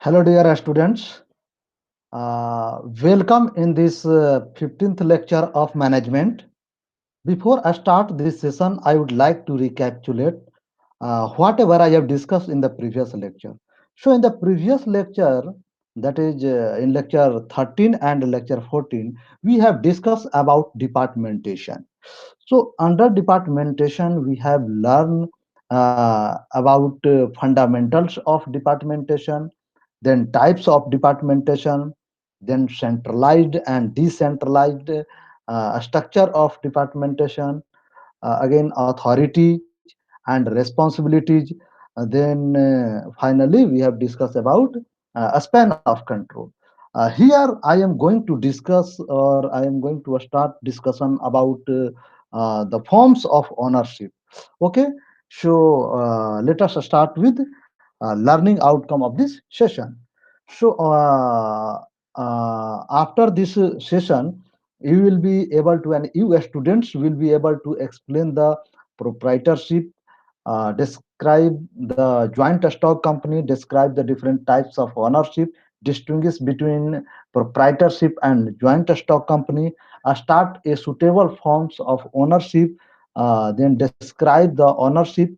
Hello, dear students. Welcome in this 15th lecture of management. Before I start this session, I would like to recapitulate whatever I have discussed in the previous lecture. So, in the previous lecture, that is in lecture 13 and lecture 14, we have discussed about departmentation. So, under departmentation, we have learned about fundamentals of departmentation, then types of departmentation, then centralized and decentralized structure of departmentation, again authority and responsibilities. Finally, we have discussed about a span of control. Here, I am going to discuss, or I am going to start discussion about the forms of ownership. Okay, so let us start with learning outcome of this session. So, after this session, you will be able to, and you students will be able to explain the proprietorship, describe the joint stock company, describe the different types of ownership, distinguish between proprietorship and joint stock company, start a suitable forms of ownership, then describe the ownership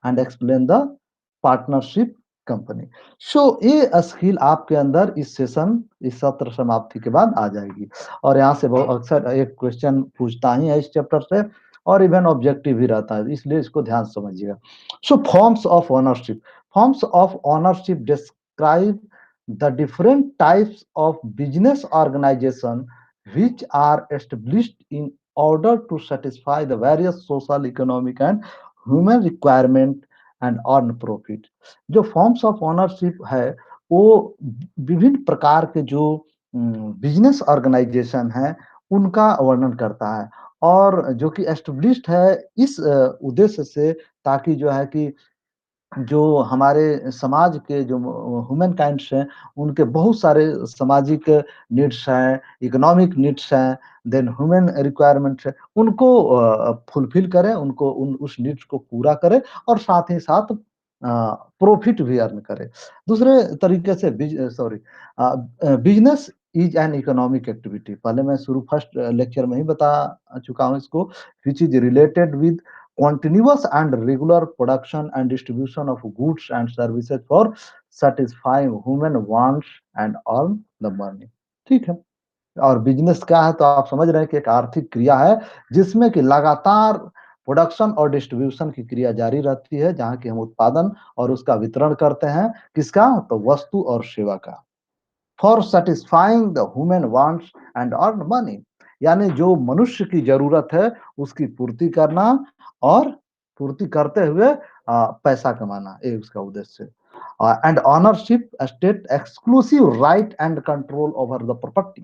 and explain the partnership company. So ये skill आपके अंदर इस session, इस सत्र समाप्ति के बाद आ जाएगी. और यहाँ से बहुत अक्सर एक क्वेश्चन पूछता ही है इस चैप्टर से, और इवन ऑब्जेक्टिव भी रहता है, इसलिए इसको ध्यान से समझिएगा. So forms of ownership. Forms of ownership describe the different types of business organization which are established in order to satisfy the various social, economic and human requirement and earn profit. जो forms of ownership है वो विभिन्न प्रकार के जो business organisation है उनका वर्णन करता है, और जो कि एस्टेब्लिश्ड है इस उद्देश्य से, ताकि जो है कि जो हमारे समाज के जो ह्यूमन काइंड्स हैं उनके बहुत सारे सामाजिक नीड्स हैं, इकोनॉमिक नीड्स हैं, देन ह्यूमन रिक्वायरमेंट्स है, उनको फुलफिल करें, उनको उस नीड्स को पूरा करें, और साथ ही साथ प्रॉफिट भी अर्न करें. दूसरे तरीके से business is an economic activity. पहले मैं शुरू फर्स्ट लेक्चर में ही बता चुका हूँ इसको, which is related with continuous and regular production and distribution of goods and services for satisfying human wants and earn the money. ठीक है. और बिजनेस क्या है, तो आप समझ रहे हैं कि एक आर्थिक क्रिया है जिसमें कि लगातार प्रोडक्शन और डिस्ट्रीब्यूशन की क्रिया जारी रहती है, जहां की हम उत्पादन और उसका वितरण करते हैं. किसका, तो वस्तु और सेवा का. For satisfying the human wants and earn money. यानी जो मनुष्य की जरूरत है उसकी पूर्ति करना, और पूर्ति करते हुए पैसा कमाना, ये उसका उद्देश्य है. And ownership state exclusive right and control over the property.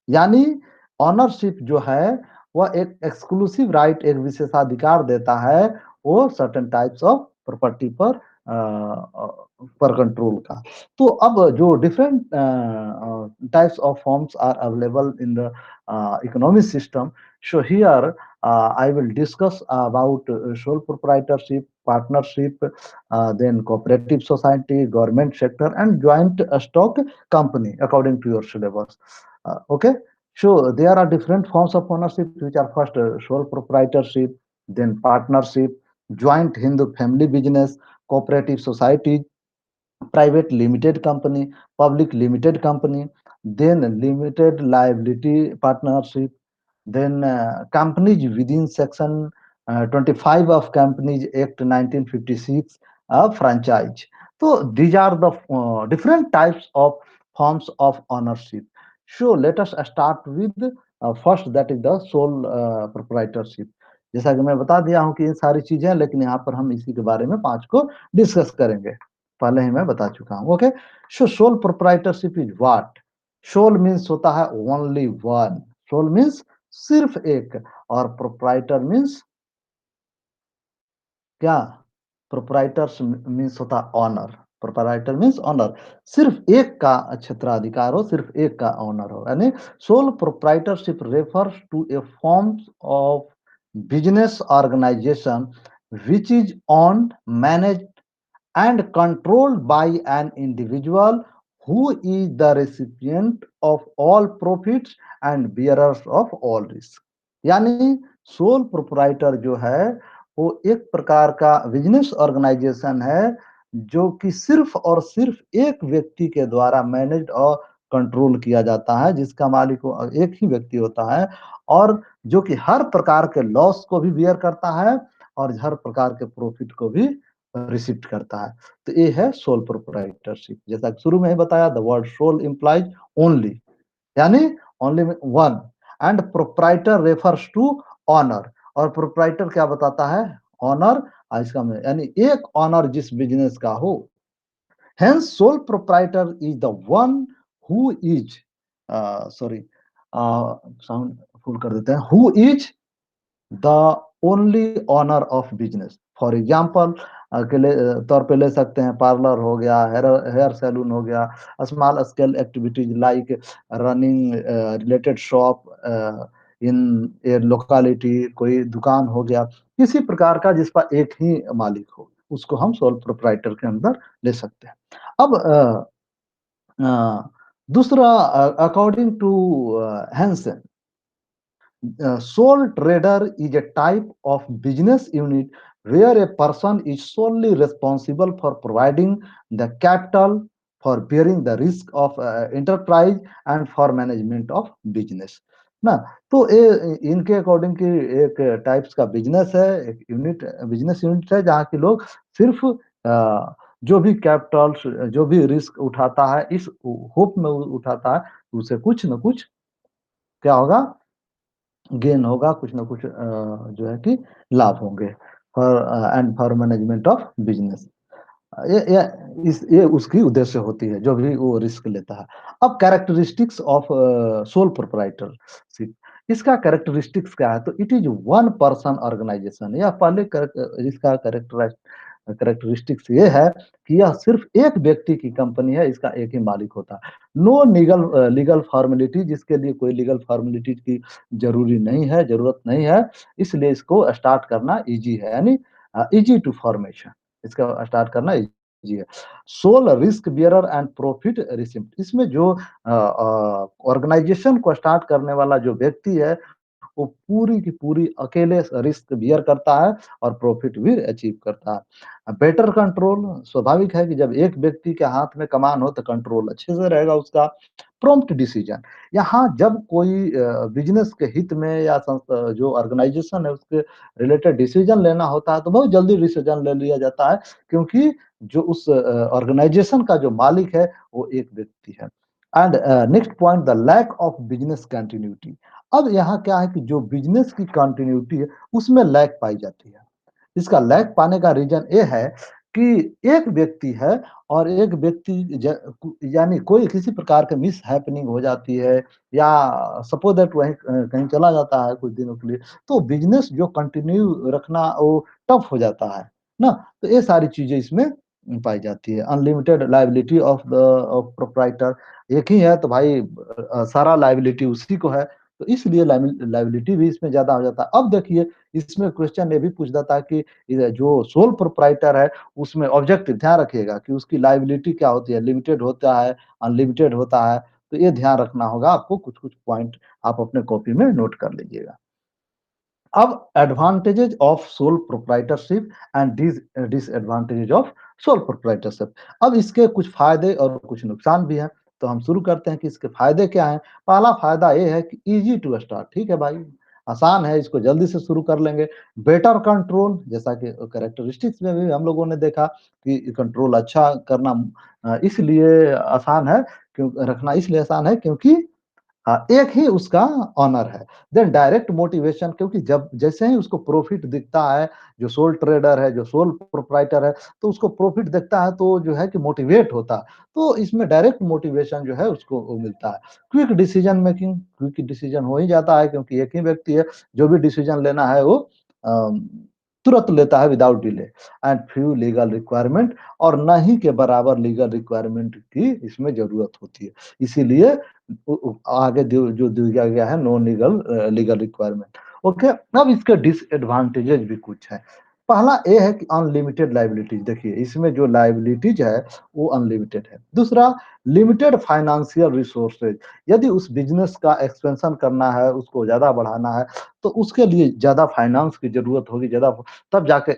यानी ऑनरशिप जो है वह एक एक्सक्लूसिव राइट, एक विशेषाधिकार देता है वो सर्टेन टाइप्स ऑफ प्रॉपर्टी पर कंट्रोल का. तो अब जो different types of forms are available in the economic system. So here I will discuss about sole proprietorship, partnership, then cooperative society, government sector, and joint stock company according to your syllabus. Okay, so there are different forms of ownership, which are first sole proprietorship, then partnership, joint Hindu family business, cooperative society, private limited company, public limited company, then limited liability partnership, then companies within section 25 of Companies Act 1956, franchise. So these are the different types of forms of ownership. So let us start with first, that is the sole proprietorship. जैसा कि मैं बता दिया हूं कि ये सारी चीजें, लेकिन यहाँ पर हम इसी के बारे में पांच को डिस्कस करेंगे. पहले ही मैं बता चुका हूं. Okay, so sole proprietorship is what. Sole means होता है ओनली वन. सोल मीन्स सिर्फ एक, और प्रोप्राइटर मीन्स क्या, प्रोप्राइटर्स मीन्स होता ऑनर. प्रोप्राइटर मीन्स ऑनर, सिर्फ एक का क्षेत्राधिकार हो, सिर्फ एक का ऑनर हो. यानी sole proprietorship refers to a form of business organization which is owned, managed and controlled by an individual who is the recipient of all profits and bearers of all risk। यानी sole proprietor जो है वो एक प्रकार का business organisation है जो कि सिर्फ और सिर्फ एक व्यक्ति के द्वारा मैनेज और कंट्रोल किया जाता है, जिसका मालिक एक ही व्यक्ति होता है और जो कि हर प्रकार के लॉस को भी बियर करता है और हर प्रकार के प्रॉफिट को भी रिसीव करता है। तो ये है सोल प्रोप्राइटरशिप। जैसा कि शुरू में ही बताया, the word sole implies only, यानी only one, and proprietor refers to owner. और प्रोप्राइटर क्या बताता है? ऑनर। इसका में यानी एक ऑनर जिस बिजनेस का हो। Hence sole proprietor is the one who is, sorry sound full कर देते हैं, who is the only owner of business. For example के तौर पे ले सकते हैं, पार्लर हो गया, हेयर सैलून हो गया, small scale activities like running related shop in A locality, कोई दुकान हो गया, किसी प्रकार का जिसका एक ही मालिक हो, उसको हम सोल प्रोप्राइटर के अंदर ले सकते हैं। अब दूसरा, according to Hanson, sole trader is a type of business unit where a person is solely responsible for providing the capital, for bearing the risk of enterprise and for management of business ना। तो ये इनके according की एक types का business है, एक unit, business unit है जहाँ के लोग सिर्फ जो भी कैपिटल, जो भी रिस्क उठाता है इस होप में उठाता है, उसे कुछ न कुछ क्या होगा, गेन होगा, कुछ ना कुछ जो है कि लाभ होंगे for and for management of business. ये उसकी उद्देश्य होती है जो भी वो रिस्क लेता है। अब कैरेक्टरिस्टिक्स ऑफ सोल प्रोप्राइटरशिप, इसका कैरेक्टरिस्टिक्स क्या है? तो it is one person organization. या पहले इसका कैरेक्टरिस्टिक्स ये है कि यह सिर्फ एक व्यक्ति की कंपनी है, इसका एक ही मालिक होता है। नो लीगल लीगल फॉर्मेलिटी, जिसके लिए कोई लीगल फॉर्मेलिटी की जरूरत नहीं है, इसलिए इसको स्टार्ट करना इजी है, यानी इजी टू फॉर्मेशन, इसका स्टार्ट करना इजी है। Sole risk bearer and profit receipt, इसमें जो ऑर्गेनाइजेशन को स्टार्ट करने वाला जो व्यक्ति है वो पूरी की पूरी अकेले रिस्क बियर करता है और प्रॉफिट भी अचीव करता है। बेटर कंट्रोल, स्वाभाविक है कि जब एक व्यक्ति के हाथ में कमान हो तो कंट्रोल अच्छे से रहेगा उसका। प्रॉम्प्ट डिसीजन, यहाँ जब कोई बिजनेस के हित में या जो ऑर्गेनाइजेशन है उसके रिलेटेड डिसीजन लेना होता है तो बहुत जल्दी डिसीजन ले लिया जाता है, क्योंकि जो उस ऑर्गेनाइजेशन का जो मालिक है वो एक व्यक्ति है। And next point, the lack of business continuity. अब यहाँ क्या है कि जो बिजनेस की कंटिन्यूटी है उसमें लैक पाई जाती है। इसका लैक पाने का रीजन ये है कि एक व्यक्ति है और एक व्यक्ति यानी कोई किसी प्रकार का मिस हैपनिंग हो जाती है या सपोज दैट वहीं कहीं चला जाता है कुछ दिनों के लिए, तो बिजनेस जो कंटिन्यू रखना वो टफ हो जाता है ना। तो ये सारी चीजें इसमें पाई जाती है। Unlimited liability of the of proprietor, एक ही है तो भाई सारा लाइबिलिटी उसी को है, तो इसलिए लाइबिलिटी भी इसमें ज्यादा हो जाता है। अब देखिए इसमें क्वेश्चन ये भी पूछ जाता है कि जो सोल प्रोप्राइटर है उसमें ऑब्जेक्टिव ध्यान रखिएगा कि उसकी लाइबिलिटी क्या होती है, लिमिटेड होता है, अनलिमिटेड होता है, तो ये ध्यान रखना होगा आपको। कुछ कुछ पॉइंट आप अपने कॉपी में नोट कर लीजिएगा। अब advantages of sole proprietorship and disadvantages of sole proprietorship. अब इसके कुछ फायदे और कुछ नुकसान भी हैं, तो हम शुरू करते हैं कि इसके फायदे क्या हैं। पहला फायदा ये है कि इजी टू स्टार्ट, ठीक है भाई, आसान है, इसको जल्दी से शुरू कर लेंगे। बेटर कंट्रोल, जैसा कि कैरेक्टरिस्टिक्स में भी हम लोगों ने देखा कि कंट्रोल अच्छा करना इसलिए आसान है, क्यों रखना इसलिए आसान है क्योंकि हाँ, एक ही उसका ऑनर है। देन डायरेक्ट मोटिवेशन, क्योंकि जब जैसे ही उसको प्रॉफिट दिखता है, जो सोल ट्रेडर है, जो सोल प्रोप्राइटर है, तो उसको प्रॉफिट दिखता है तो जो है कि मोटिवेट होता है, तो इसमें डायरेक्ट मोटिवेशन जो है उसको वो मिलता है। Quick decision making, quick decision हो ही जाता है क्योंकि एक ही व्यक्ति है, जो भी डिसीजन लेना है वो अम, तुरंत लेता है without delay. And few legal requirement, और न ही के बराबर लीगल रिक्वायरमेंट की इसमें जरूरत होती है, इसीलिए आगे जो दिया गया है no legal legal requirement. Okay, अब इसके डिसएडवांटेजेस भी कुछ है। पहला ए है कि अनलिमिटेड लायबिलिटीज। देखिए इसमें जो लायबिलिटीज है वो अनलिमिटेड है। दूसरा, लिमिटेड फाइनेंशियल रिसोर्सेज। यदि उस बिजनेस का एक्सपेंशन करना है, उसको ज्यादा बढ़ाना है, तो उसके लिए ज्यादा फाइनेंस की जरूरत होगी, ज्यादा, तब जाके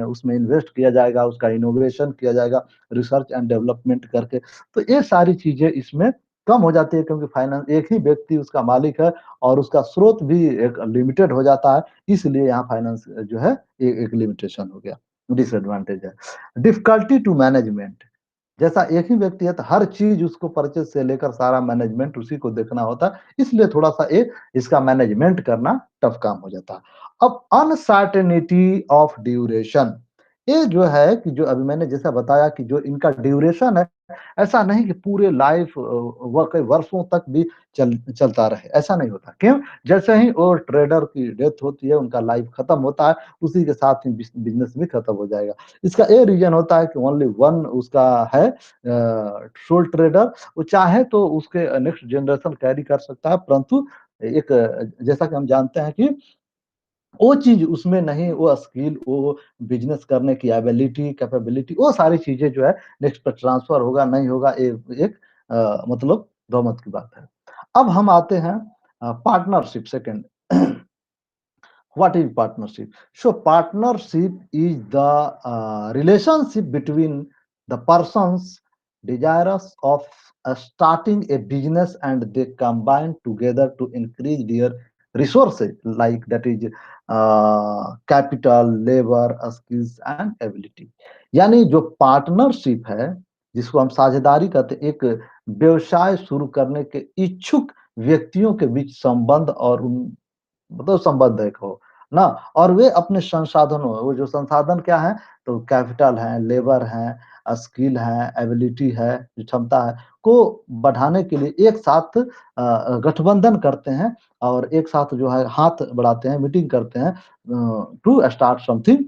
उसमें इन्वेस्ट किया जाएगा, उसका इनोवेशन किया जाएगा रिसर्च एंड डेवलपमेंट करके। तो ये सारी चीजें इसमें कम हो जाती है, क्योंकि फाइनेंस एक ही व्यक्ति उसका मालिक है और उसका स्रोत भी एक लिमिटेड हो जाता है। इसलिए यहाँ फाइनेंस जो है एक लिमिटेशन हो गया, डिसएडवांटेज है। Difficulty to management. जैसा एक ही व्यक्ति है तो हर चीज उसको परचेज से लेकर सारा मैनेजमेंट उसी को देखना होता है, इसलिए थोड़ा सा इसका मैनेजमेंट करना टफ काम हो जाता है। अब अनसर्टेनिटी ऑफ ड्यूरेशन, ये जो है कि जो अभी मैंने जैसा बताया कि जो इनका ड्यूरेशन है, ऐसा नहीं कि पूरे लाइफ कई वर्षों तक भी चलता रहे, ऐसा नहीं होता। क्यों? जैसे ही वो ट्रेडर की डेथ होती है, उनका लाइफ खत्म होता है, उसी के साथ ही बिजनेस भी खत्म हो जाएगा। इसका ये रीजन होता है कि ओनली वन उसका है सोल ट्रेडर, वो चाहे तो उसके नेक्स्ट जनरेशन कैरी कर सकता है, परंतु एक जैसा कि हम जानते हैं कि वो चीज उसमें नहीं, वो स्किल, वो बिजनेस करने की एबिलिटी, कैपेबिलिटी, वो सारी चीजें जो है नेक्स्ट पर ट्रांसफर होगा नहीं होगा, एक मतलब बहुमत की बात है। अब हम आते हैं partnership second. What is partnership? So partnership is the relationship between the persons desirous of starting a business, and they combine together to increase their resources, like that is capital, labor, skills and ability। यानी जो partnership है, जिसको हम साझेदारी कहते हैं, एक व्यवसाय शुरू करने के इच्छुक व्यक्तियों के बीच संबंध और उन मतलब संबद्ध एक हो ना, और वे अपने संसाधनों, वो जो संसाधन क्या है, तो कैपिटल है, लेबर है, स्किल है, एबिलिटी है, जो क्षमता है, को बढ़ाने के लिए एक साथ गठबंधन करते हैं और एक साथ जो है हाथ बढ़ाते हैं, मीटिंग करते हैं to start something,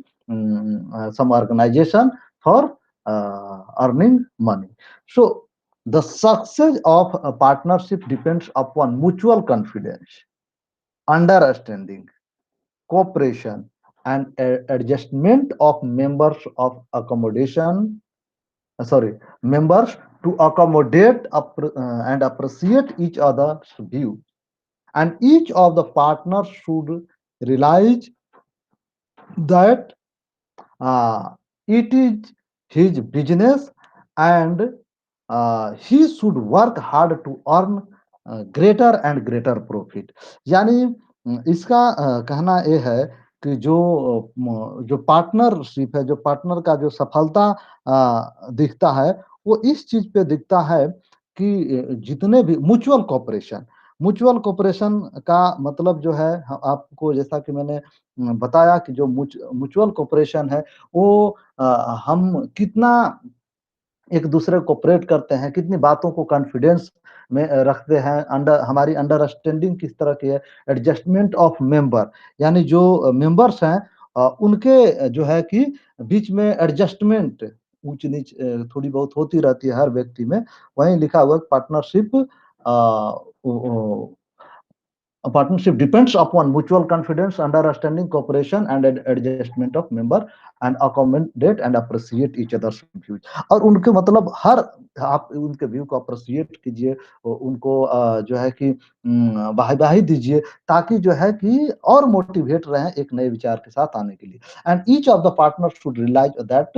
some organization for earning money. So the success of partnership depends upon mutual confidence, understanding, cooperation, and adjustment of members of accommodation. Sorry, members to accommodate and appreciate each other's view. And each of the partners should realize that uh, it is his business, and he should work hard to earn greater and greater profit। यानी इसका कहना ये है कि जो partnership है, जो partner का जो सफलता दिखता है, वो इस चीज पे दिखता है कि जितने भी म्यूचुअल कोऑपरेशन का मतलब जो है, आपको जैसा कि मैंने बताया कि जो म्यूचुअल कोऑपरेशन है, वो हम कितना एक दूसरे को कोऑपरेट करते हैं, कितनी बातों को कॉन्फिडेंस में रखते हैं, हमारी अंडरस्टैंडिंग किस तरह की है, एडजस्टमेंट ऑफ मेंबर, यानी जो मेंबर्स हैं उनके जो है कि बीच में एडजस्टमेंट, ऊंच नीच थोड़ी बहुत होती रहती है हर व्यक्ति में। वहीं लिखा हुआ partnership A partnership depends upon mutual confidence, understanding, cooperation, and adjustment of member, and accommodate and appreciate each other's views। और उनके मतलब हर, आप उनके व्यू को अप्रिशिएट कीजिए, उनको जो है कि वाहवाही दीजिए, ताकि जो है कि और मोटिवेट रहें एक नए विचार के साथ आने के लिए। And each of the partner should realise that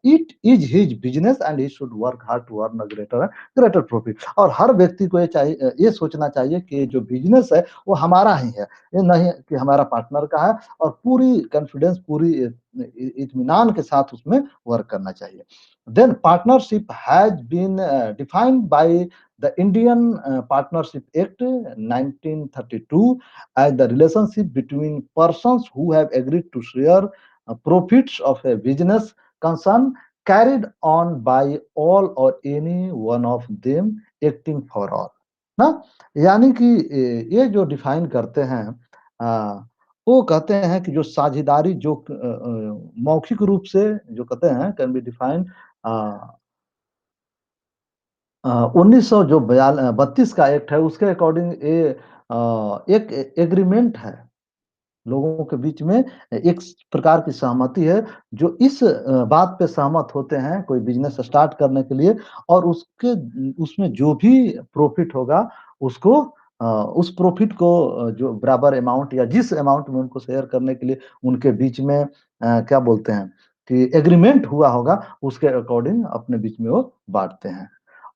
it is his business and he should work hard to earn a greater profit. और हर व्यक्ति को ये सोचना चाहिए कि जो बिजनेस है वो हमारा ही है, ये नहीं कि हमारा पार्टनर का है, और पूरी कॉन्फिडेंस, पूरी इत्मीनान के साथ उसमें वर्क करना चाहिए। Then partnership has been defined by the Indian Partnership Act 1932 as the relationship between persons who have agreed to share profits of a business concern carried on by all or any one of them acting for all। ना, यानी कि ये जो define करते हैं, आ, वो कहते हैं कि जो साझेदारी जो मौखिक रूप से जो कहते हैं कैन बी डिफाइंड 1900 जो 32 का एक्ट है, उसके अकॉर्डिंग ये एक एग्रीमेंट है लोगों के बीच में एक प्रकार की सहमति है, जो इस बात पे सहमत होते हैं कोई बिजनेस स्टार्ट करने के लिए, और उसके उसमें जो भी प्रॉफिट होगा उसको उस प्रॉफिट को जो बराबर अमाउंट या जिस अमाउंट में उनको शेयर करने के लिए उनके बीच में क्या बोलते हैं कि एग्रीमेंट हुआ होगा, उसके अकॉर्डिंग अपने बीच में वो बांटते हैं।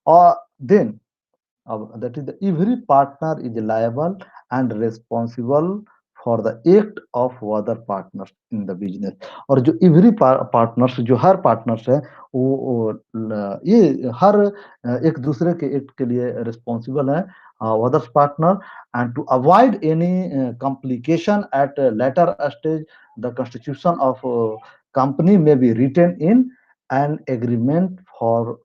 और then that is the every partner is liable and responsible for the act of other partners in the business। और जो every partners, जो हर partners है ये हर एक दूसरे के एक्ट के लिए रिस्पॉन्सिबल है, others partner, and to avoid any complication at a later stage the constitution of company may be written in an agreement for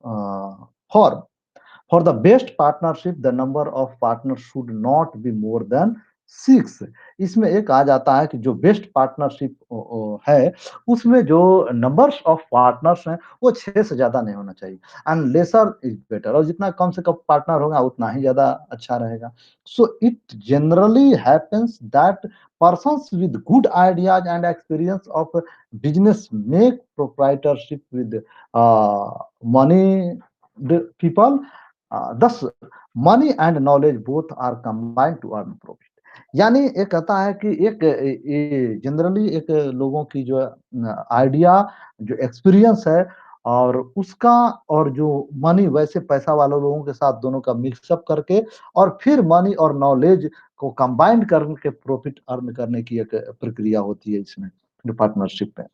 For the best partnership, the number of partners should not be more than 6। इसमें एक आ जाता है कि जो best partnership है, उसमें जो numbers of partners हैं वो 6 से ज्यादा नहीं होना चाहिए। एंड लेसर इज बेटर, और जितना कम से कम पार्टनर होगा उतना ही ज्यादा अच्छा रहेगा। So it generally happens that persons with good ideas and experience of business make proprietorship with money people। thus money and knowledge both are combined to earn profit। यानी ये कहता है कि एक ये जनरली एक लोगों की जो आइडिया, जो एक्सपीरियंस है, और उसका, और जो मनी वैसे पैसा वाले लोगों के साथ दोनों का मिक्सअप करके, और फिर मनी और नॉलेज को कंबाइन करके प्रॉफिट अर्न करने की एक प्रक्रिया होती है इसमें, जो पार्टनरशिप में।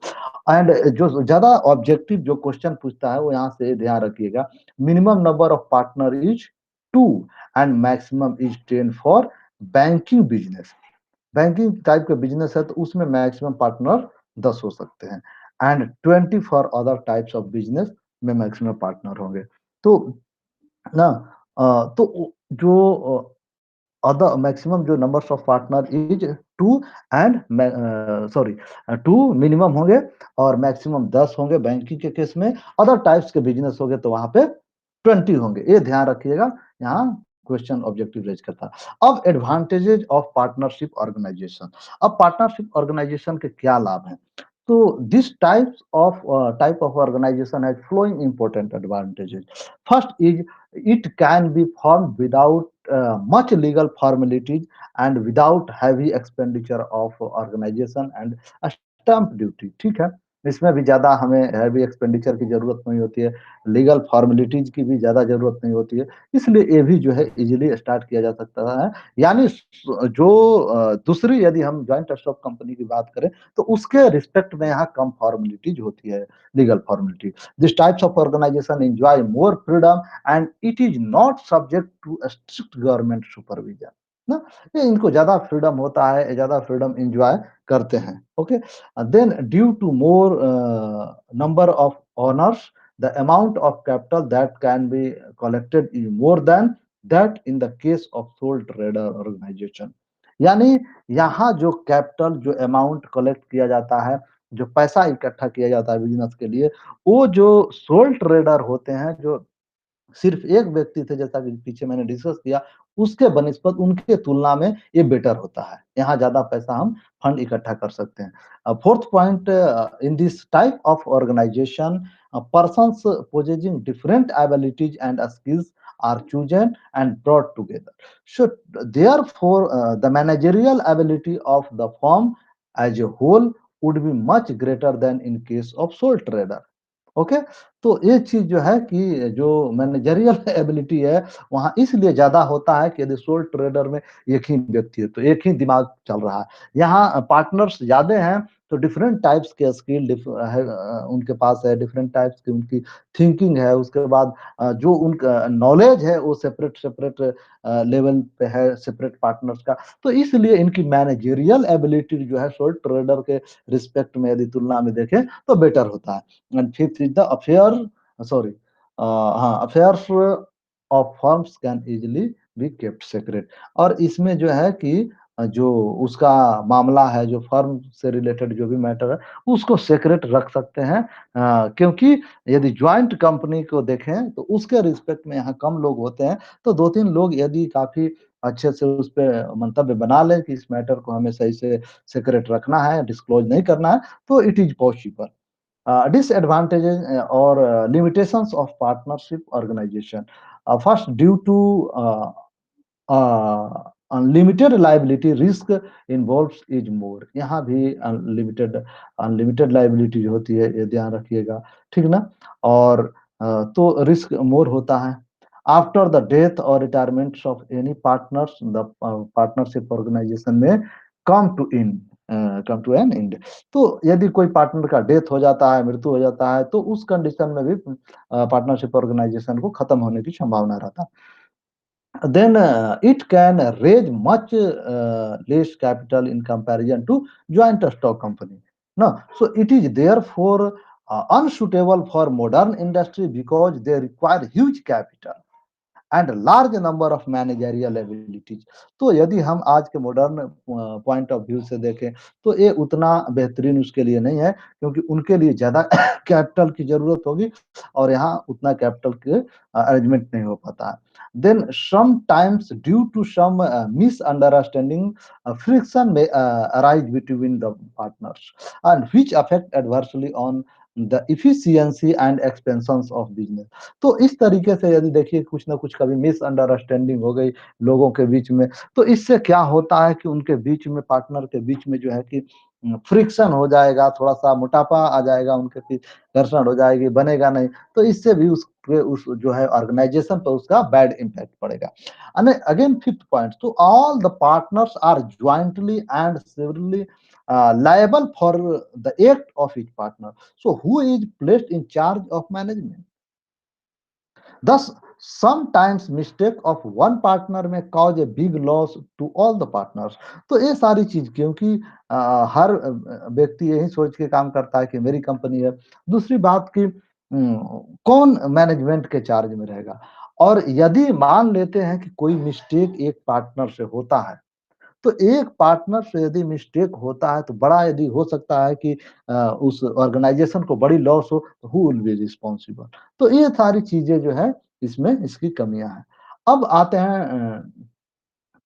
एंड जो ज्यादा ऑब्जेक्टिव जो क्वेश्चन पूछता है वो यहाँ से ध्यान रखिएगा, minimum number of partner is 2 and maximum is 10 for banking business. Banking type का बिजनेस है तो उसमें मैक्सिमम पार्टनर 10 हो सकते हैं, and 20 for other types of business में मैक्सिमम पार्टनर होंगे। तो ना तो जो other maximum जो numbers of partner is 2 and sorry 2 minimum होंगे, और मैक्सिमम 10 होंगे बैंकिंग के केस में। अदर टाइप्स के बिजनेस होंगे तो वहां पे 20 होंगे, ये ध्यान रखिएगा। यहाँ क्वेश्चन ऑब्जेक्टिव रेज करता है। अब एडवांटेजेस ऑफ पार्टनरशिप ऑर्गेनाइजेशन। अब पार्टनरशिप ऑर्गेनाइजेशन के क्या लाभ हैं? तो this type of organization has following important advantages. First is it can be formed without much legal formalities and without heavy expenditure of organization and stamp duty। ठीक है, इसमें भी ज्यादा हमें हैवी एक्सपेंडिचर की जरूरत नहीं होती है, लीगल फॉर्मेलिटीज की भी ज्यादा जरूरत नहीं होती है, इसलिए ये भी जो है इजीली स्टार्ट किया जा सकता है। यानी जो दूसरी यदि हम ज्वाइंट स्टॉक कंपनी की बात करें तो उसके रिस्पेक्ट में यहाँ कम फॉर्मेलिटीज होती है, legal formality. This types of organization enjoy more freedom and it is not subject to strict government supervision ना। ये इनको ज्यादा फ्रीडम होता है, ज्यादा फ्रीडम एंजॉय करते हैं। Okay, then due to more number of owners the amount of capital that can be collected is more than that in the case of sole trader organization. यानी यहाँ जो कैपिटल, जो amount collect किया जाता है, जो पैसा इकट्ठा किया जाता है बिजनेस के लिए, वो जो सोल ट्रेडर होते हैं, जो सिर्फ एक व्यक्ति थे, जैसा कि पीछे मैंने डिस्कस किया, उसके बनिस्पत उनके तुलना में ये बेटर होता है। यहाँ ज्यादा पैसा हम फंड इकट्ठा कर सकते हैं। Fourth point, in this type of organization persons possessing different abilities and skills are chosen and brought together। So therefore the managerial ability of the firm as a whole would be much greater than in case of sole trader। Okay, तो ये चीज जो है कि जो managerial ability है वहाँ इसलिए ज्यादा होता है कि यदि सोल ट्रेडर में एक ही व्यक्ति है तो एक ही दिमाग चल रहा है। यहाँ पार्टनर्स ज्यादा हैं तो डिफरेंट टाइप्स के स्किल उनके पास है, डिफरेंट टाइप्स की उनकी थिंकिंग है। उसके बाद जो उनका नॉलेज है वो सेपरेट सेपरेट लेवल पे है, सेपरेट पार्टनर्स का। तो इसलिए इनकी मैनेजरियल एबिलिटी जो है सोल ट्रेडर के रिस्पेक्ट में यदि तुलना में देखें तो बेटर होता है। And fifth is the affair, sorry, हाँ, affairs of firms can easily be kept secret। और इसमें जो है कि जो उसका मामला है, जो फर्म से रिलेटेड जो भी मैटर है, उसको सीक्रेट रख सकते हैं। क्योंकि यदि जॉइंट कंपनी को देखें तो उसके रिस्पेक्ट में यहाँ कम लोग होते हैं, तो 2-3 लोग यदि काफ़ी अच्छे से उस पे मंतव्य बना लें कि इस मैटर को हमें सही से सीक्रेट रखना है, डिस्क्लोज़ नहीं करना है, तो it is possible. Disadvantages or limitations of partnership organization. First, due to unlimited liability, risk involves is more. यहाँ भी अनलिमिटेड अनलिमिटेड लायबिलिटी जो होती है, ये ध्यान रखिएगा, ठीक ना। और तो रिस्क मोर होता है। आफ्टर द डेथ और retirement of any partners, the partnership organisation में come to in come to an end. तो यदि कोई पार्टनर का डेथ हो जाता है, मृत्यु हो जाता है, तो उस कंडीशन में भी पार्टनरशिप ऑर्गेनाइजेशन को खत्म होने की संभावना रहता है। Then it can raise much less capital in comparison to joint stock company. No, so it is therefore unsuitable for modern industry because they require huge capital and large number of managerial abilities. तो यदि हम आज के modern point of view से देखें, तो ये उतना बेहतरीन उसके लिए नहीं है, क्योंकि उनके लिए ज्यादा कैपिटल की जरूरत होगी और यहाँ उतना कैपिटल के अरेंजमेंट नहीं हो पाता है। Then sometimes due to some misunderstanding, friction may arise between the partners and which affect adversely on the efficiency and expansions of business. तो इस तरीके से यदि देखिए कुछ ना कुछ कभी मिसअंडरस्टैंडिंग हो गई लोगों के बीच में, तो इससे क्या होता है कि उनके बीच में, पार्टनर के बीच में जो है कि फ्रिक्शन हो जाएगा, थोड़ा-सा मोटापा आ जाएगा उनके बीच, घर्षण हो जाएगी, बनेगा नहीं। तो इससे भी उस जो है ऑर्गेनाइजेशन पर उसका बैड इम्पैक्ट पड़ेगा। एंड अगेन फिफ्थ पॉइंट, तो all the partners are jointly and severally liable for the act of each partner. So who is placed in charge of management? Thus, sometimes mistake of one partner may cause a big loss to all the partners. तो ये सारी चीज, क्योंकि हर व्यक्ति यही सोच के काम करता है कि मेरी कंपनी है। दूसरी बात कि कौन मैनेजमेंट के चार्ज में रहेगा, और यदि मान लेते हैं कि कोई मिस्टेक एक पार्टनर से होता है, तो एक पार्टनर से यदि मिस्टेक होता है, तो बड़ा यदि हो सकता है कि उस ऑर्गेनाइजेशन को बड़ी लॉस हो, तो हु विल बी रिस्पॉन्सिबल। तो ये सारी चीजें जो है, इसमें इसकी कमियां हैं। अब आते हैं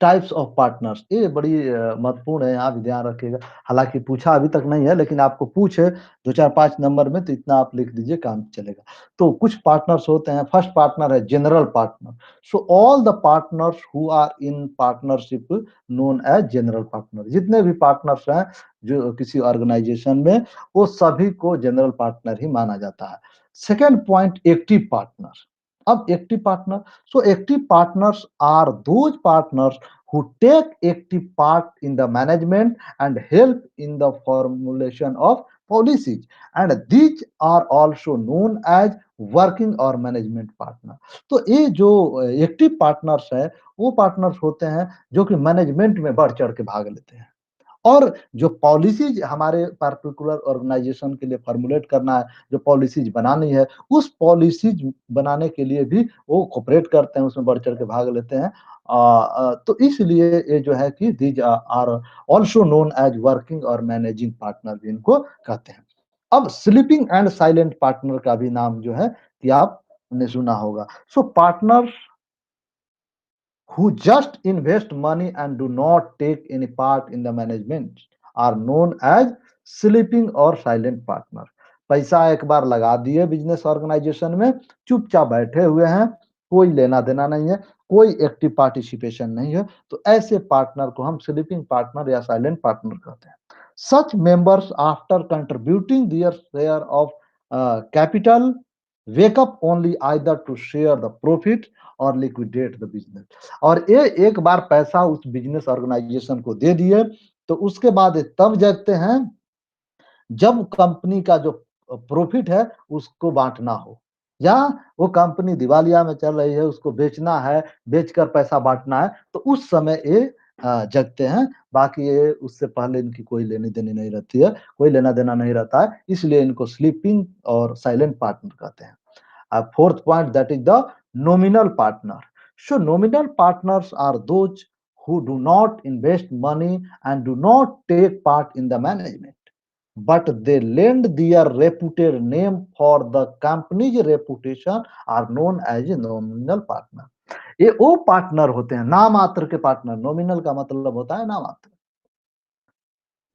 टाइप्स ऑफ पार्टनर्स। ये बड़ी महत्वपूर्ण है, यहाँ भी ध्यान रखिएगा। हालांकि पूछा अभी तक नहीं है, लेकिन आपको पूछे 2 4 5 नंबर में, तो इतना आप लिख दीजिए, काम चलेगा। तो कुछ पार्टनर्स होते हैं। फर्स्ट पार्टनर है general partner. So all the partners who are in partnership known as general partner. जितने भी पार्टनर्स हैं जो किसी ऑर्गेनाइजेशन में, वो सभी को जनरल पार्टनर ही माना जाता है। Second point, active partner. अब active partner, so active partners are those partners who take active part in the management and help in the formulation of policies, and these are also known as working or management partner। तो ये जो active partners है, वो partners होते हैं जो कि management में बढ़ चढ़ के भाग लेते हैं, और जो पॉलिसीज हमारे पर्टिकुलर ऑर्गेनाइजेशन के लिए फॉर्मुलेट करना है, जो पॉलिसीज बनानी है, उस पॉलिसीज बनाने के लिए भी वो कोऑपरेट करते हैं, उसमें बढ़ चढ़ के भाग लेते हैं। तो इसलिए ये जो है कि these are also known as working और मैनेजिंग पार्टनर भी इनको कहते हैं। अब स्लीपिंग एंड साइलेंट पार्टनर का भी नाम जो है कि आपने सुना होगा। सो partner who just invest money and do not take any part in the management are known as sleeping or silent partner। पैसा एक बार लगा दिए बिजनेस ऑर्गेनाइजेशन में, चुपचाप बैठे हुए हैं, कोई लेना देना नहीं है, कोई एक्टिव पार्टिसिपेशन नहीं है, तो ऐसे पार्टनर को हम स्लीपिंग पार्टनर या साइलेंट पार्टनर कहते हैं। Such members after contributing their share of capital wake up only either to share the profit or liquidate the business। और ये एक बार पैसा उस बिजनेस ऑर्गेनाइजेशन को दे दिए, तो उसके बाद ये तब जगते हैं जब कंपनी का जो प्रॉफिट है उसको बांटना हो, या वो कंपनी दिवालिया में चल रही है, उसको बेचना है, बेचकर पैसा बांटना है, तो उस समय ये जगते हैं। बाकी ये उससे पहले इनकी कोई लेनी देनी नहीं रहती है, कोई लेना देना नहीं रहता है, इसलिए इनको स्लीपिंग और साइलेंट पार्टनर कहते हैं। Fourth point, that is the nominal partner. So nominal partners are those who do not invest money and do not take part in the management, but they lend their reputed name for the company's reputation are known as a nominal partner. ये वो partner होते हैं, नामात्र के partner. Nominal का मतलब होता है नामात्र।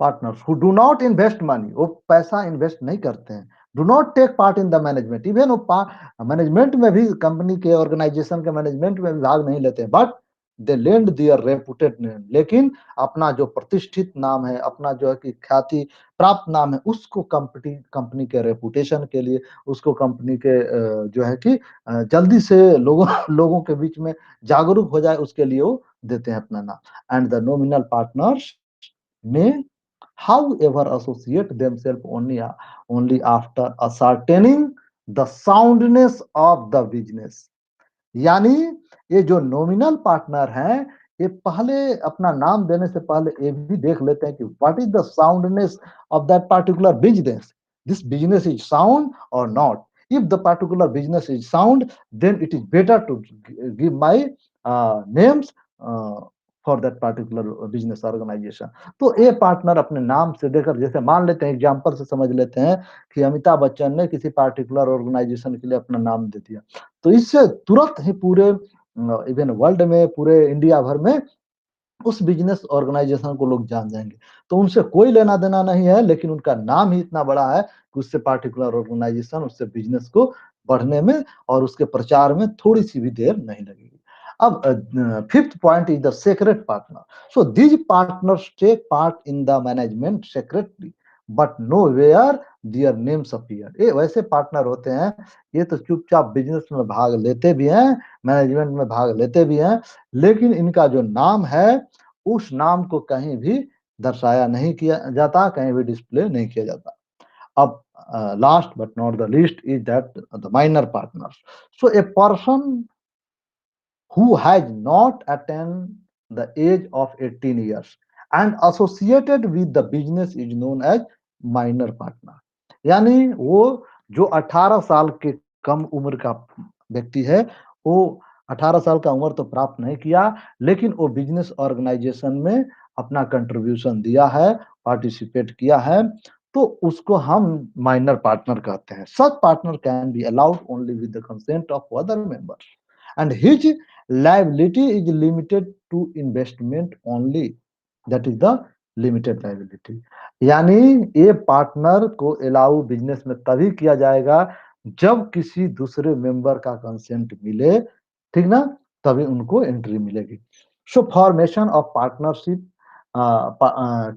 Partners who do not invest money, वो पैसा इन्वेस्ट नहीं करते हैं। Do not take part in the management, even वो मैनेजमेंट में भी, कंपनी के ऑर्गेनाइजेशन के मैनेजमेंट में भी भाग नहीं लेते हैं, but they lend their reputed name, लेकिन अपना जो प्रतिष्ठित नाम है, अपना जो है कि ख्याति प्राप्त नाम है, उसको कंपनी कंपनी के रेपुटेशन के लिए, उसको कंपनी के जो है कि जल्दी से लोगों लोगों के बीच में जागरूक हो जाए, उसके लिए वो देते हैं अपना नाम। एंड द नॉमिनल पार्टनर्स में however associate themselves only after ascertaining the soundness of the business। यानी ये जो नॉमिनल पार्टनर हैं, ये पहले अपना नाम देने से पहले ये भी देख लेते हैं कि what is the soundness of that particular business, this business is sound और not. if the particular business is sound, then it is better to give my names for that particular business organization। तो ये partner अपने नाम से देकर, जैसे मान लेते हैं, एग्जांपल से समझ लेते हैं कि अमिताभ बच्चन ने किसी पार्टिकुलर ऑर्गेनाइजेशन के लिए अपना नाम दे दिया, तो इससे तुरंत ही पूरे इवन वर्ल्ड में, पूरे इंडिया भर में उस बिजनेस ऑर्गेनाइजेशन को लोग जान जाएंगे। तो उनसे कोई लेना देना नहीं है, लेकिन उनका नाम ही इतना बड़ा है कि उससे पार्टिकुलर ऑर्गेनाइजेशन, उससे बिजनेस को बढ़ने में और उसके प्रचार में थोड़ी सी भी देर नहीं लगेगी। अब fifth point is the secret partner. So these partners take part in the management secretly, but nowhere their names appear. ये वैसे पार्टनर होते हैं, ये तो चुपचाप बिजनेस में भाग लेते भी हैं, मैनेजमेंट में भाग लेते भी हैं, लेकिन इनका जो नाम है, उस नाम को कहीं भी दर्शाया नहीं किया जाता, कहीं भी डिस्प्ले नहीं किया जाता। अब last but not the least is that the minor partners. So a person who has not attained the age of 18 years and associated with the business is known as minor partner। यानी वो जो 18 साल के कम उम्र का व्यक्ति है, वो 18 साल का उम्र तो प्राप्त नहीं किया, लेकिन वो बिजनेस ऑर्गेनाइजेशन में अपना कंट्रीब्यूशन दिया है, पार्टिसिपेट किया है, तो उसको हम माइनर पार्टनर कहते हैं। Such partner can be allowed only with the consent of other members and his liability is limited to investment only, that is the limited liability। यानी ये पार्टनर को अलाउ बिजनेस में तभी किया जाएगा जब किसी दूसरे मेंबर का कंसेंट मिले, ठीक ना, तभी उनको एंट्री मिलेगी। सो formation of partnership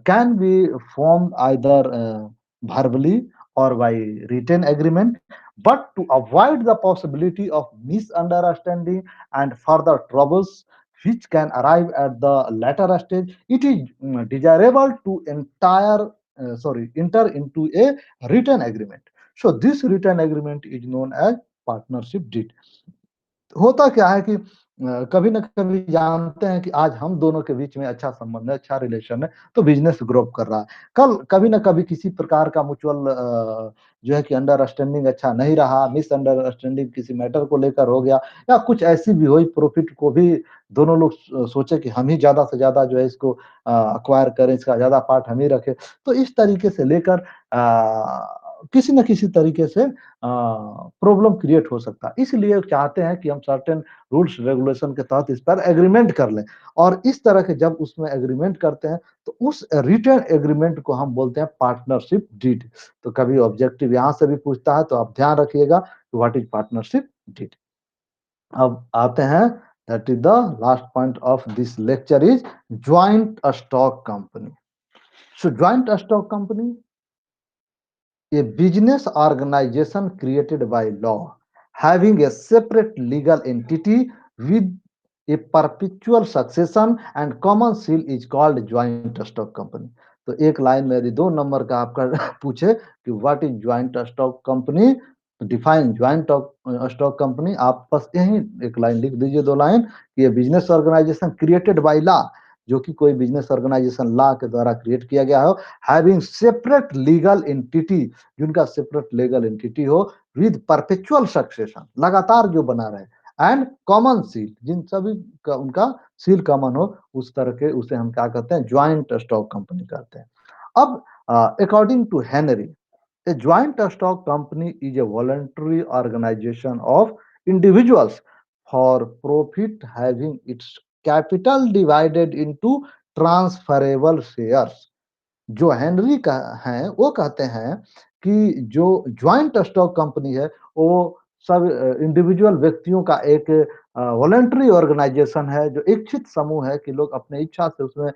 can be formed either verbally or by written agreement, but to avoid the possibility of misunderstanding and further troubles which can arrive at the latter stage, it is desirable to enter into a written agreement। So this written agreement is known as partnership deed। होता क्या है कि कभी ना कभी जानते हैं कि आज हम दोनों के बीच में अच्छा संबंध है, अच्छा रिलेशन है, तो बिजनेस ग्रो कर रहा है। कल कभी ना कभी किसी प्रकार का म्यूचुअल जो है कि अंडरस्टैंडिंग अच्छा नहीं रहा, मिसअंडरस्टैंडिंग किसी मैटर को लेकर हो गया, या कुछ ऐसी भी हुई, प्रॉफिट को भी दोनों लोग सोचे कि हम ही ज्यादा से ज्यादा जो है इसको अक्वायर करें, इसका ज्यादा पार्ट हम ही रखें। तो इस तरीके से लेकर किसी न किसी तरीके से प्रॉब्लम क्रिएट हो सकता है। इसलिए चाहते हैं कि हम सर्टेन रूल्स रेगुलेशन के तहत इस पर एग्रीमेंट कर लें, और इस तरह के जब उसमें एग्रीमेंट करते हैं तो उस रिटर्न एग्रीमेंट को हम बोलते हैं पार्टनरशिप डीड। तो कभी ऑब्जेक्टिव यहां से भी पूछता है, तो आप ध्यान रखिएगा व्हाट इज पार्टनरशिप डीड। अब आते हैं, that is the last point of this lecture is joint stock company. So joint stock company a business organization created by law having a separate legal entity with a perpetual succession and common seal is called joint stock company। तो एक line में यदि 2 number का आपका पूछे कि what is joint stock company, define joint stock company, आप बस यही एक लाइन लिख दीजिए, 2 लाइन, कि ये business organization created by law, जो कि कोई बिजनेस ऑर्गेनाइजेशन लॉ के द्वारा क्रिएट किया गया हो, हैविंग सेपरेट लीगल एंटिटी, जिनका सेपरेट लीगल एंटिटी हो, विद परपेचुअल सक्सेशन, लगातार जो बना रहे, एंड कॉमन सील, जिन सभी का उनका सील कॉमन हो, उस तरह के उसे हम क्या कहते हैं, ज्वाइंट स्टॉक कंपनी कहते हैं। अब according to Henry, a joint stock company is a voluntary organization of individuals for profit having its capital divided into transferable shares। जो हेनरी का है वो कहते हैं कि जो ज्वाइंट स्टॉक कंपनी है वो सब इंडिविजुअल व्यक्तियों का एक वॉलंटरी ऑर्गेनाइजेशन है, जो इच्छित समूह है कि लोग अपने इच्छा से उसमें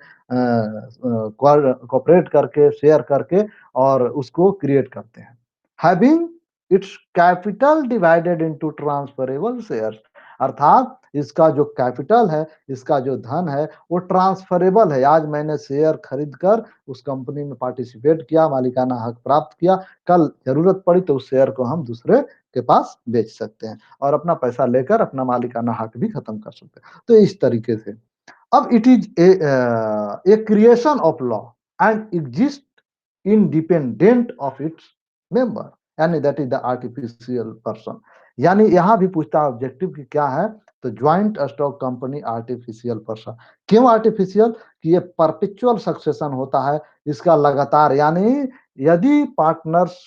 कोऑपरेट करके, शेयर करके और उसको क्रिएट करते हैं। Having its capital divided into transferable shares, अर्थात इसका जो कैपिटल है, इसका जो धन है वो ट्रांसफरेबल है। आज मैंने शेयर खरीद कर उस कंपनी में पार्टिसिपेट किया, मालिकाना हक प्राप्त किया, कल जरूरत पड़ी तो उस शेयर को हम दूसरे के पास बेच सकते हैं और अपना पैसा लेकर अपना मालिकाना हक भी खत्म कर सकते हैं। तो इस तरीके से अब it is a creation of law and exist independent of its member, यानी that is the artificial person. यानी यहां भी पूछता है ऑब्जेक्टिव की क्या है, तो joint stock company artificial person. क्यों आर्टिफिशियल? कि ये परपेचुअल सक्सेशन होता है इसका लगातार, यानी यदि पार्टनर्स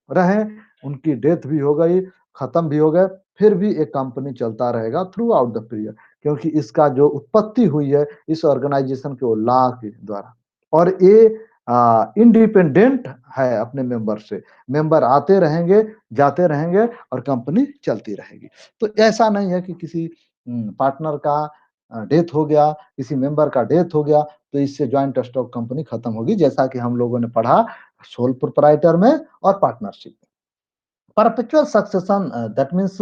रहे, उनकी डेथ भी हो गई, खत्म भी हो गए, फिर भी एक कंपनी चलता रहेगा थ्रू आउट द पीरियड, क्योंकि इसका जो उत्पत्ति हुई है इस ऑर्गेनाइजेशन के लॉ के द्वारा, और ये इंडिपेंडेंट है अपने मेंबर से। मेंबर आते रहेंगे, जाते रहेंगे और कंपनी चलती रहेगी। तो ऐसा नहीं है कि किसी पार्टनर का डेथ हो गया, किसी मेंबर का डेथ हो गया तो इससे ज्वाइंट स्टॉक कंपनी खत्म होगी, जैसा कि हम लोगों ने पढ़ा सोल प्रोप्राइटर में और पार्टनरशिप में। Perpetual succession, that means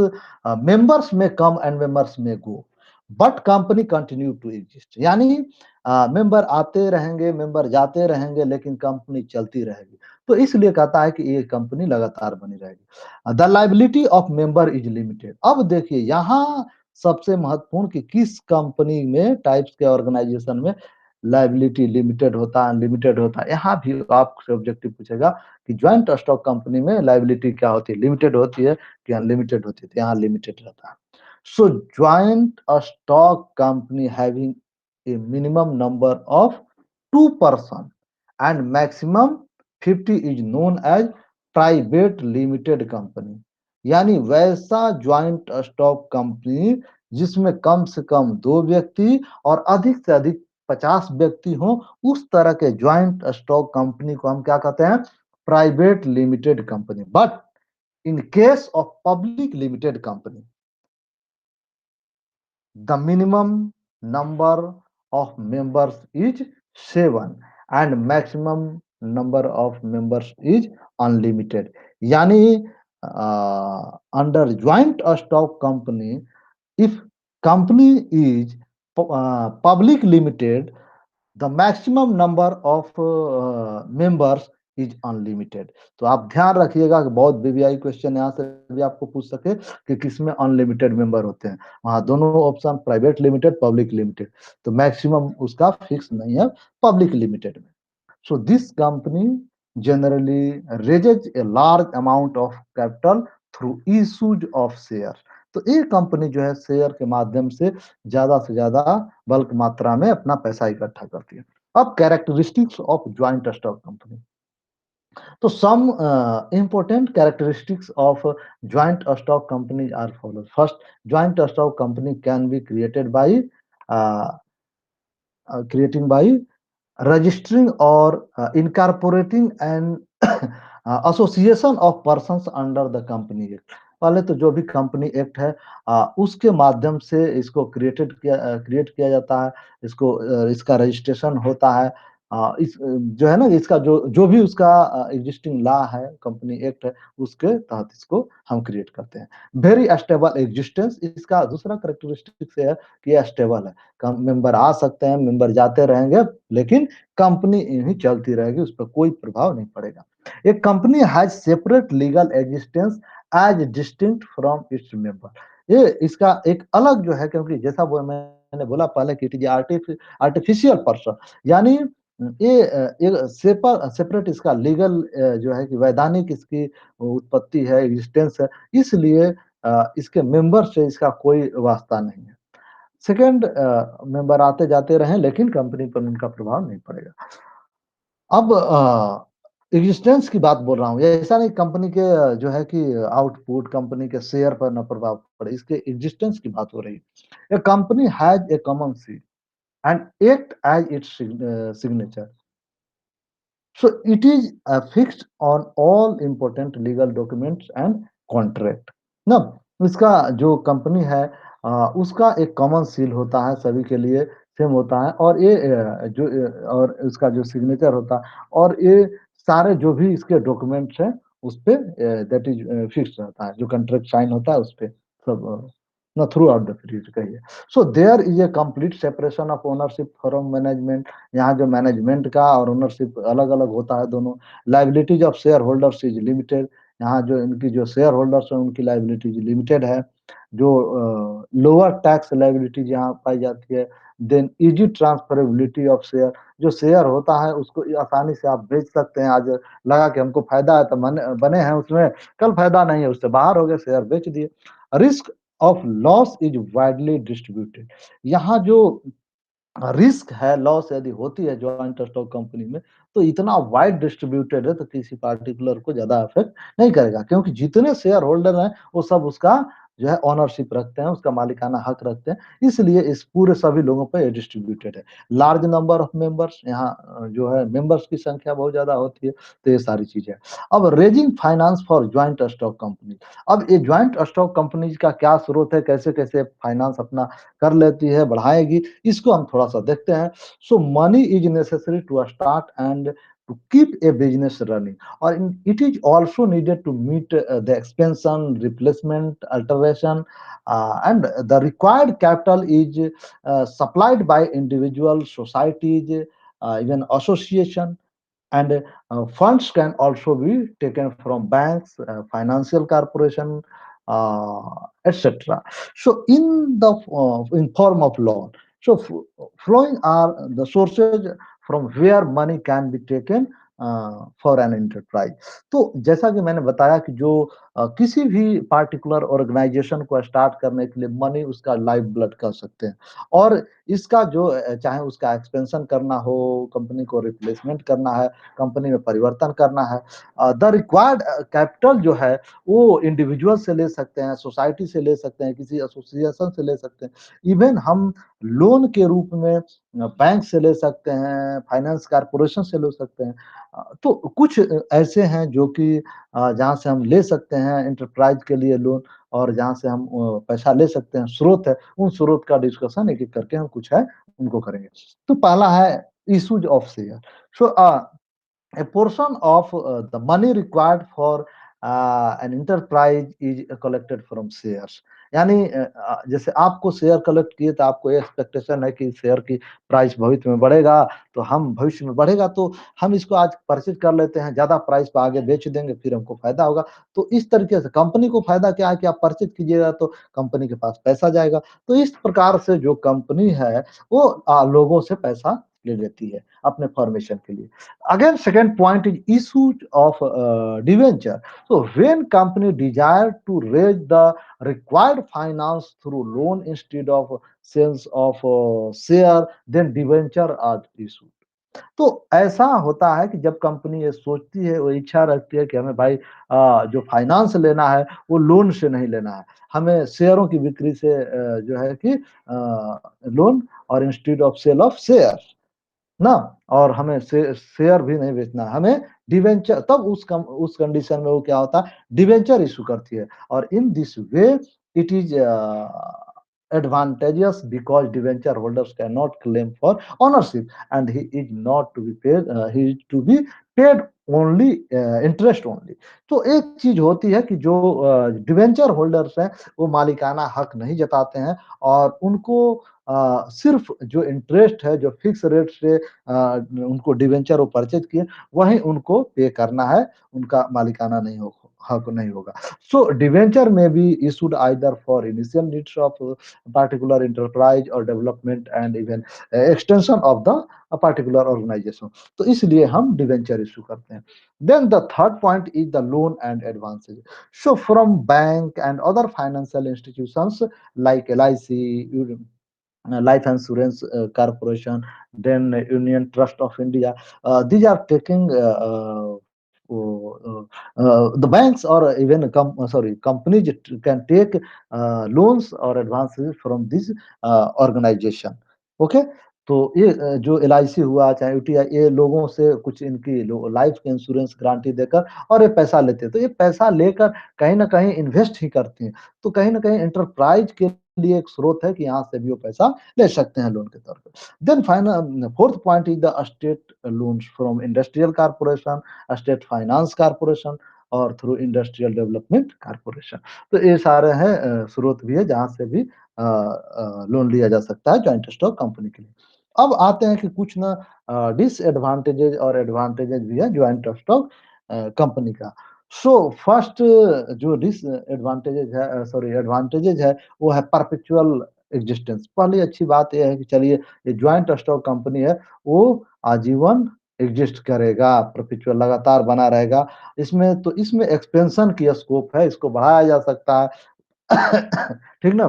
members may come and members may go but company continue to exist, यानी मेंबर आते रहेंगे, मेंबर जाते रहेंगे, लेकिन कंपनी चलती रहेगी। तो इसलिए कहता है कि ये कंपनी लगातार बनी रहेगी। The liability of member is limited. अब देखिए यहाँ सबसे महत्वपूर्ण कि किस कंपनी में, टाइप्स के ऑर्गेनाइजेशन में लाइबिलिटी लिमिटेड होता है, अनलिमिटेड होता है। यहाँ भी आपसे ऑब्जेक्टिव पूछेगा कि ज्वाइंट स्टॉक कंपनी में लाइबिलिटी क्या होती है, लिमिटेड होती है कि अनलिमिटेड होती है, तो यहाँ लिमिटेड रहता है। So joint stock company having a minimum number of 2 person and maximum 50 is known as private limited company. यानी वैसा ज्वाइंट स्टॉक कंपनी जिसमें कम से कम 2 व्यक्ति और अधिक से अधिक 50 व्यक्ति हो, उस तरह के ज्वाइंट स्टॉक कंपनी को हम क्या कहते हैं, private limited company. But in case of public limited company the minimum number of members is 7 and maximum number of members is unlimited। यानी under joint stock company, if company is public limited, the maximum number of members is unlimited. तो आप ध्यान रखिएगा कि बहुत VVI question यहाँ से भी आपको पूछ सके कि किसमें अनलिमिटेड मेंबर होते हैं। वहां दोनों option private limited, public limited, तो मैक्सिमम उसका फिक्स नहीं है पब्लिक लिमिटेड में। So this company generally raises a large amount of capital through issues of share. तो ये कंपनी जो है शेयर के माध्यम से ज्यादा बल्क मात्रा में अपना पैसा इकट्ठा करती है। अब characteristics of joint stock company, तो some important characteristics of joint stock companies are follows. First, joint stock company can be uh, creating by registering or incorporating an association of persons under the company act। पहले तो जो भी company act है उसके माध्यम से इसको create किया जाता है, इसको इसका रजिस्ट्रेशन होता है। इस जो है ना, इसका जो जो भी उसका एग्जिस्टिंग लॉ है, कंपनी एक्ट है, उसके तहत इसको हम क्रिएट करते हैं। वेरी स्टेबल एग्जिस्टेंस, इसका दूसरा करेक्टरिस्टिक है कि ये स्टेबल है। मेंबर आ सकते हैं, मेंबर जाते रहेंगे, लेकिन कंपनी ही चलती रहेगी, उस पर कोई प्रभाव नहीं पड़ेगा। एक company has separate legal existence as distinct from its member. ये इसका एक अलग जो है, क्योंकि जैसा वो मैंने बोला पहले कि इट इज आर्टिफिशियल पर्सन, यानी ये एक सेपरेट इसका लीगल जो है कि वैधानिक इसकी उत्पत्ति है, एग्जिस्टेंस है, इसलिए इसके मेंबर से इसका कोई वास्ता नहीं है। सेकंड, मेंबर आते जाते रहें लेकिन कंपनी पर उनका प्रभाव नहीं पड़ेगा। अब एग्जिस्टेंस की बात बोल रहा हूँ, ये ऐसा नहीं कंपनी के जो है कि आउटपुट, कंपनी के शेयर पर ना प्रभाव पड़े, इसके एग्जिस्टेंस की बात हो रही है। A company has a common seal and act as its signature, so it is fixed on all important legal documents and contract। ना, इसका जो कंपनी है उसका एक कॉमन सील होता है, सभी के लिए सेम होता है, और ये और उसका जो सिग्नेचर होता है, और ये सारे जो भी इसके डॉक्यूमेंट्स हैं उस पे दैट इज फिक्स रहता है, जो कॉन्ट्रैक्ट साइन होता है उस पे सब ना, थ्रू आउट द पीरियड कहिए। So there is a complete separation of ownership from management. यहाँ जो मैनेजमेंट का और ओनरशिप अलग अलग होता है दोनों। Liabilities of share holders is limited. यहाँ जो इनकी जो शेयर होल्डर्स हैं उनकी लाइबिलिटीज लिमिटेड है। जो लोअर टैक्स लाइबिलिटीज यहाँ पाई जाती है। Then easy transferability of share. जो शेयर होता है उसको आसानी से आप बेच सकते हैं। आज लगा कि हमको फायदा है तो बने हैं उसमें, कल फायदा नहीं है, उससे बाहर हो गए, शेयर बेच दिए। Risk of loss is widely distributed. यहाँ जो रिस्क है, लॉस यदि होती है जॉइंट स्टॉक कंपनी में, तो इतना वाइड डिस्ट्रीब्यूटेड है तो किसी पार्टिकुलर को ज्यादा अफेक्ट नहीं करेगा, क्योंकि जितने शेयर होल्डर हैं वो सब उसका जो है ओनरशिप रखते हैं, उसका मालिकाना हक रखते हैं, इसलिए इस पूरे सभी लोगों पे डिस्ट्रीब्यूटेड है। लार्ज नंबर ऑफ मेंबर्स, यहाँ जो है मेंबर्स की संख्या बहुत ज्यादा होती है, तो ये सारी चीजें। अब raising finance for joint stock company. अब ये ज्वाइंट स्टॉक कंपनी का क्या स्रोत है, कैसे कैसे फाइनेंस अपना कर लेती है, बढ़ाएगी, इसको हम थोड़ा सा देखते हैं। So money is necessary to start and to keep a business running, और it is also needed to meet the expansion, replacement, alteration, and the required capital is supplied by individual societies, even association, and funds can also be taken from banks, financial corporation, etc. So in form of loan, so flowing are the sources from where money can be taken for an enterprise. तो जैसा कि मैंने बताया कि जो किसी भी particular organisation को स्टार्ट करने के लिए मनी उसका लाइफ ब्लड कर सकते हैं, और इसका जो चाहे उसका एक्सपेंशन करना हो, कंपनी को रिप्लेसमेंट करना है, कंपनी में परिवर्तन करना है, द रिक्वायर्ड कैपिटल जो है वो इंडिविजुअल से ले सकते हैं, सोसाइटी से ले सकते हैं, किसी एसोसिएशन से ले सकते हैं, इवन हम लोन के रूप में बैंक से ले सकते हैं, फाइनेंस कारपोरेशन से ले सकते हैं। तो कुछ ऐसे हैं जो कि जहाँ से हम ले सकते हैं एंटरप्राइज के लिए लोन, और जहाँ से हम पैसा ले सकते हैं, स्रोत है, उन स्रोत का डिस्कशन एक एक करके हम कुछ है उनको करेंगे। तो पहला है issues of share. So a portion of the money required for an enterprise is collected from shares। यानी जैसे आपको शेयर कलेक्ट किए तो आपको एक्सपेक्टेशन है कि शेयर की प्राइस भविष्य में बढ़ेगा, तो हम भविष्य में बढ़ेगा तो हम इसको आज परचेज कर लेते हैं, ज्यादा प्राइस पर आगे बेच देंगे, फिर हमको फायदा होगा। तो इस तरीके से कंपनी को फायदा क्या है कि आप परचेज कीजिएगा तो कंपनी के पास पैसा जाएगा। तो इस प्रकार से जो कंपनी है वो लोगों से पैसा ले लेती है अपने फॉर्मेशन के लिए। Again, second point is issue of debenture. So when company desire to raise the required finance through loan instead of sales of share, then debenture are issued। तो ऐसा होता है कि जब कंपनी ये सोचती है, वो इच्छा रखती है कि हमें भाई जो फाइनेंस लेना है वो लोन से नहीं लेना है, हमें शेयरों की बिक्री से जो है कि लोन, और instead of sale of share ना, और हमें शेयर भी नहीं बेचना, हमें डिवेंचर, तब उस कंडीशन में वो क्या होता है, डिवेंचर इशू करती है। और in this way it is advantageous because debenture holders cannot claim for ownership and he is not to be paid, he is to be paid only interest only। तो एक चीज होती है कि जो डिवेंचर होल्डर्स हैं वो मालिकाना हक नहीं जताते हैं, और उनको सिर्फ जो इंटरेस्ट है, जो फिक्स रेट से उनको डिवेंचर वो परचेज किए, वही उनको पे करना है, उनका मालिकाना नहीं हो हक नहीं होगा। सो डिवेंचर में be issued either for initial needs of particular enterprise or development and even extension of the a particular organization। तो इसलिए हम डिवेंचर इशू करते हैं। Then the third point is the loan and advances. So from bank and other financial institutions like LIC, Life Insurance Corporation, then Union Trust of India. These are taking the banks or even companies can take loans or advances from this organization। Okay, तो ये जो LIC हुआ चाहे UTI, ये लोगों से कुछ इनकी लाइफ इंश्योरेंस गारंटी देकर और ये पैसा लेते हैं, तो ये पैसा लेकर कहीं ना कहीं इन्वेस्ट ही करते हैं। तो कहीं ना कहीं एंटरप्राइज के लिए एक स्रोत है कि यहाँ से भी वो पैसा ले सकते हैं लोन के तौर पे। Then final fourth point is the state loans from industrial corporation, state finance corporation और थ्रू इंडस्ट्रियल डेवलपमेंट कारपोरेशन। तो ये सारे हैं स्रोत भी है जहाँ से भी लोन लिया जा सकता है जॉइंट स्टॉक कंपनी के लिए। अब आते हैं कि कुछ ना डिसएडवांटेजेस और एडवांटेजेस भी है ज्वाइंट स्टॉक कंपनी का। सो फर्स्ट जो डिसएडवांटेजेस है सॉरी एडवांटेजेस है वो है परपेचुअल एग्जिस्टेंस। पहली अच्छी बात ये है कि चलिए ये ज्वाइंट स्टॉक कंपनी है वो आजीवन एग्जिस्ट करेगा, परपेचुअल लगातार बना रहेगा। इसमें एक्सपेंशन की स्कोप है, इसको बढ़ाया जा सकता है। ठीक ना?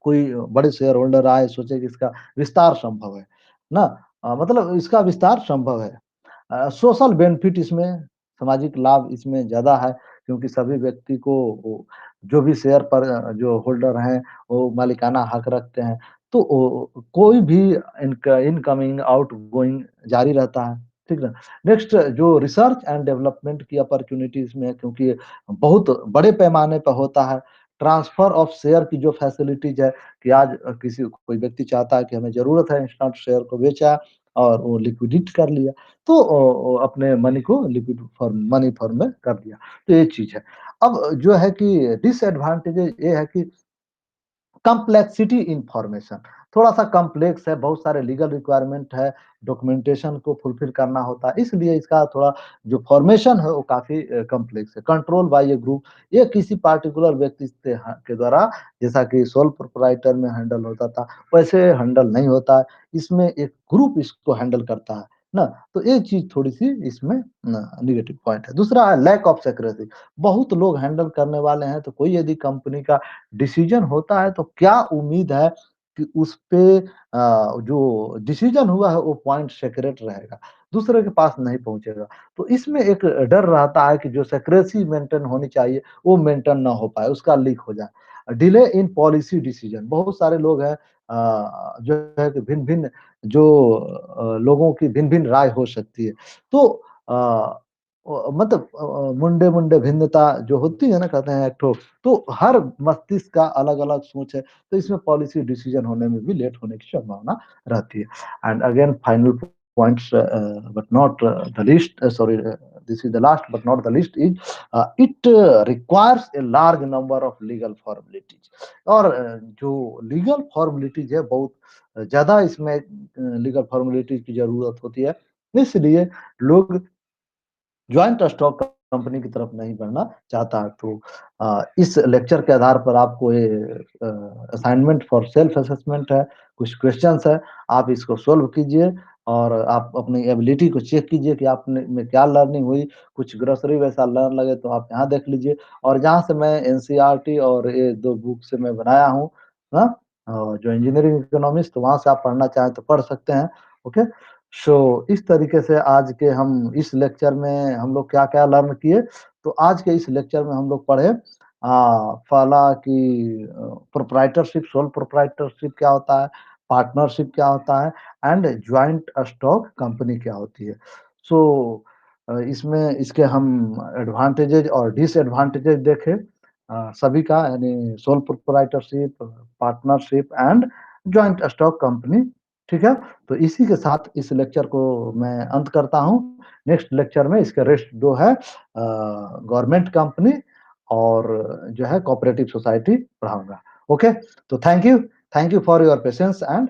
कोई बड़े शेयर होल्डर आए सोचे कि इसका विस्तार संभव है ना, मतलब इसका विस्तार संभव है। सोशल बेनिफिट इसमें, सामाजिक लाभ इसमें ज़्यादा है क्योंकि सभी व्यक्ति को जो भी शेयर पर जो होल्डर हैं वो मालिकाना हक रखते हैं। तो कोई भी इनका इनकमिंग आउटगोइंग जारी रहता है। ठीक ना? नेक्स्ट जो रिसर्च एंड डेवलपमेंट की अपॉर्चुनिटी इसमें है क्योंकि बहुत बड़े पैमाने पर होता है। ट्रांसफर ऑफ शेयर की जो फैसिलिटीज है कि आज किसी कोई व्यक्ति चाहता है कि हमें ज़रूरत है, इंस्टेंट शेयर को बेचा और वो लिक्विडेट कर लिया, तो अपने मनी को लिक्विड फॉर्म मनी फॉर्म में कर दिया। तो ये चीज़ है। अब जो है कि डिसएडवांटेज ये है कि कॉम्प्लेक्सिटी इन्फॉर्मेशन, थोड़ा-सा कॉम्प्लेक्स है, बहुत सारे लीगल रिक्वायरमेंट है, डॉक्यूमेंटेशन को फुलफिल करना होता है, इसलिए इसका थोड़ा जो फॉर्मेशन है वो काफ़ी कॉम्प्लेक्स है। कंट्रोल बाय ए ग्रुप, ये किसी पार्टिकुलर व्यक्ति के द्वारा जैसा कि सोल प्रोप्राइटर में हैंडल होता था, वैसे हैंडल नहीं होता है। इसमें एक ग्रुप इसको हैंडल करता है ना? तो ये चीज़ थोड़ी-सी इसमें नेगेटिव पॉइंट है। दूसरा है लैक ऑफ सिक्रेसी, बहुत लोग हैंडल करने वाले हैं, तो कोई यदि कंपनी का डिसीजन होता है तो क्या उम्मीद है कि उस पे जो डिसीजन हुआ है वो पॉइंट सीक्रेट रहेगा, दूसरे के पास नहीं पहुँचेगा। तो इसमें एक डर रहता है कि जो सीक्रेसी मेंटेन होनी चाहिए वो मेंटेन ना हो पाए, उसका लीक हो जाए। डिले इन पॉलिसी डिसीजन, बहुत सारे लोग हैं जो है कि भिन्न-भिन्न जो लोगों की भिन्न-भिन्न राय हो सकती है। तो अ मतलब मुंडे-मुंडे भिन्नता जो होती है ना कहते हैं एक ठो, तो हर मस्तिष्क का अलग-अलग सोच है, तो इसमें पॉलिसी डिसीजन होने में भी लेट होने की संभावना रहती है। And again final points but not the least sorry this is the last but not the least is it requires a large number of legal formalities. और जो लीगल फॉर्मेलिटीज है बहुत ज़्यादा इसमें लीगल फॉर्मेलिटीज की ज़रूरत होती है, इसलिए लोग जॉइंट स्टॉक कंपनी की तरफ नहीं बढ़ना चाहता। तो इस लेक्चर के आधार पर आपको ये असाइनमेंट फॉर सेल्फ असेसमेंट है, कुछ क्वेश्चंस है, आप इसको सॉल्व कीजिए और आप अपनी एबिलिटी को चेक कीजिए कि आपने में क्या लर्निंग हुई। कुछ ग्रोसरी वैसा लर्न लगे तो आप यहाँ देख लीजिए और जहाँ से मैं एनसीईआरटी और ये 2 बुक से मैं बनाया हूँ, हाँ? जो इंजीनियरिंग इकोनॉमिक्स, तो वहाँ से आप पढ़ना चाहें तो पढ़ सकते हैं। ओके? सो इस तरीके से आज के हम इस लेक्चर में हम लोग क्या-क्या लर्न किए, तो आज के इस लेक्चर में हम लोग पढ़े पहला कि प्रोप्राइटरशिप, सोल प्रोप्राइटरशिप क्या होता है, पार्टनरशिप क्या होता है एंड जॉइंट स्टॉक कंपनी क्या होती है। सो इसमें इसके हम एडवांटेजेस और डिसएडवांटेजेस देखे सभी का, यानी sole proprietorship, partnership and joint stock company. ठीक है? तो इसी के साथ इस लेक्चर को मैं अंत करता हूँ। नेक्स्ट लेक्चर में इसके रेस्ट 2 है गवर्नमेंट कंपनी और जो है कोऑपरेटिव सोसाइटी पढ़ाऊँगा। ओके? तो thank you for your patience and